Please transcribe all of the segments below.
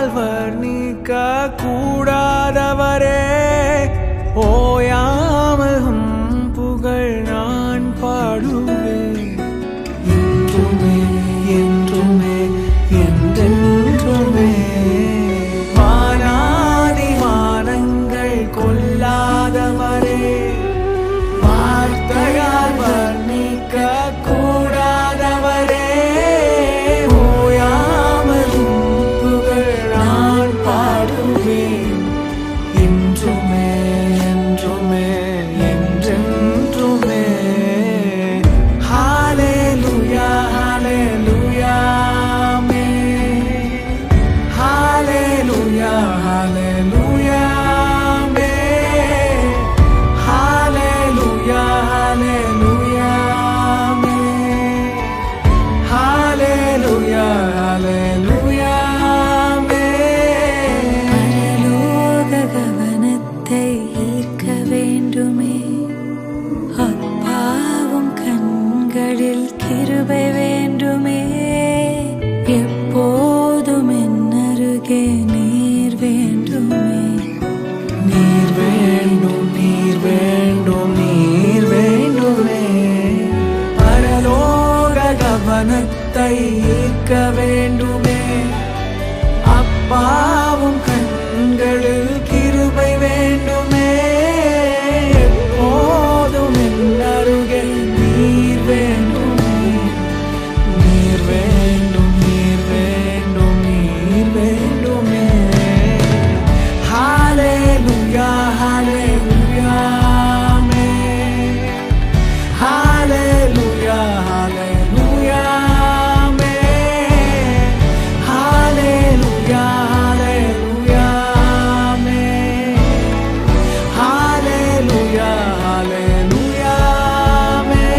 வார்த்தையால் வர்ணிக்க கூடாதவரே, ஓயாமல் புகழ் நான் பாடுவேன். என்றுமே என்றுமே என்றென்றுமே வானாதி வானங்கள் கொள்ளாதவரே, வார்த்தையால் வர்ணிக்க கூடாதவரே, ஓயாமல் புகழ் நான் பாடுவேன். என்றுமே என்றுமே என்றென்றுமே. ஹல்லேலூயா ஹல்லேலூயா ஆமென். ஹல்லேலூயா ஹல்லேலூயா ஆமென். ஹல்லேலூயா ஹல்லேலூயா ஆமென். ஹல்லேலூயா ஹல்லேலூயா ஆமென். பரலோக கவனத்தை ஈர்க்க வேண்டுமே, அப்பாவும் கண்களில் கிருபை வேண்டுமே, எப்போதும் என் அருகே நீர் வேண்டுமே. நீர் வேண்டும் நீர் வேண்டும் நீர் வேண்டுமே. பரலோக கவனத்தை ஈர்க்க வேண்டுமே, அப்பாவும் கண்களில் கிருபை வேண்டுமே, எப்போதும் என் அருகே நீர் வேண்டுமே. நீர் வேண்டும் நீர் வேண்டும் நீர் வேண்டுமே. ஹல்லேலூயா ஹல்லேலூயா ஆமென். ஹல்லேலூயா ஹல்லேலூயா ஆமென். ஹல்லேலூயா ஹல்லேலூயா ஆமென். ஹல்லேலூயா ஹல்லேலூயா ஆமென்.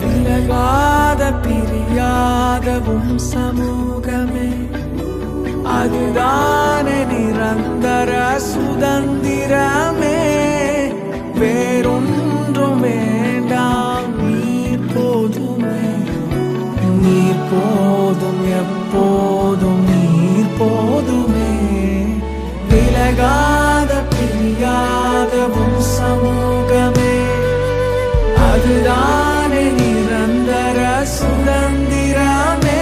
விலகாத பிரியாதவும் சமூகமே, அதுதானே நிரந்தர சுதந்திரமே. வேறொன்றும் வேண்டாம், நீர் போதுமே. நீர் போதும் எப்போதும் நீர் போதுமே. விலகாத பிரியாதவும் சமூகமே, அதுதானே நிரந்தர சுதந்திரமே.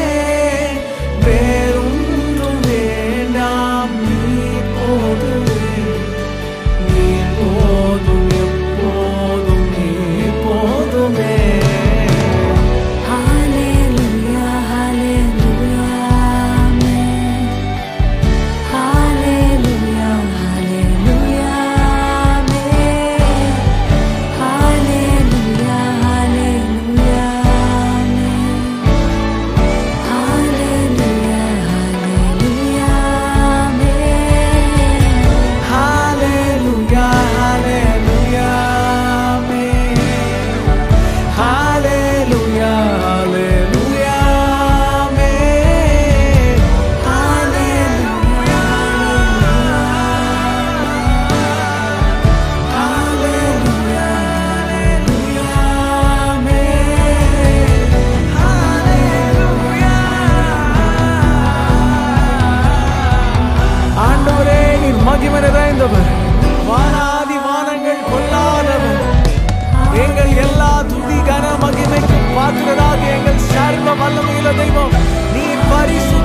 வேறொன்றும் வேண்டாம், நீர் போதுமே. நீர் போதும் எப்போதும் நீர் போதுமே. ஹல்லேலூயா ஹல்லேலூயா ஆமென். ஹல்லேலூயா ஹல்லேலூயா ஆமென். ஹல்லேலூயா ஹல்லேலூயா ஆமென். ஹல்லேலூயா ஹல்லேலூயா ஆமென். ஹல்லேலூயா ஹல்லேலூயா ஆமென். ஹல்லேலூயா ஹல்லேலூயா ஆமென். ஹல்லேலூயா ஹல்லேலூயா ஹல்லேலூயா ஆமென். ஹல்லேலூயா. ஆண்டவரே, நீர் மகிமை நிறைந்தவர், வானாதி வானங்கள் கொள்ளாதவர், எங்கள் எல்லா துதி கன மகிமைக்கு பாத்திரராக எங்கள் சர்வ வல்லமையுள்ள தெய்வம், நீர் பரிசுத்த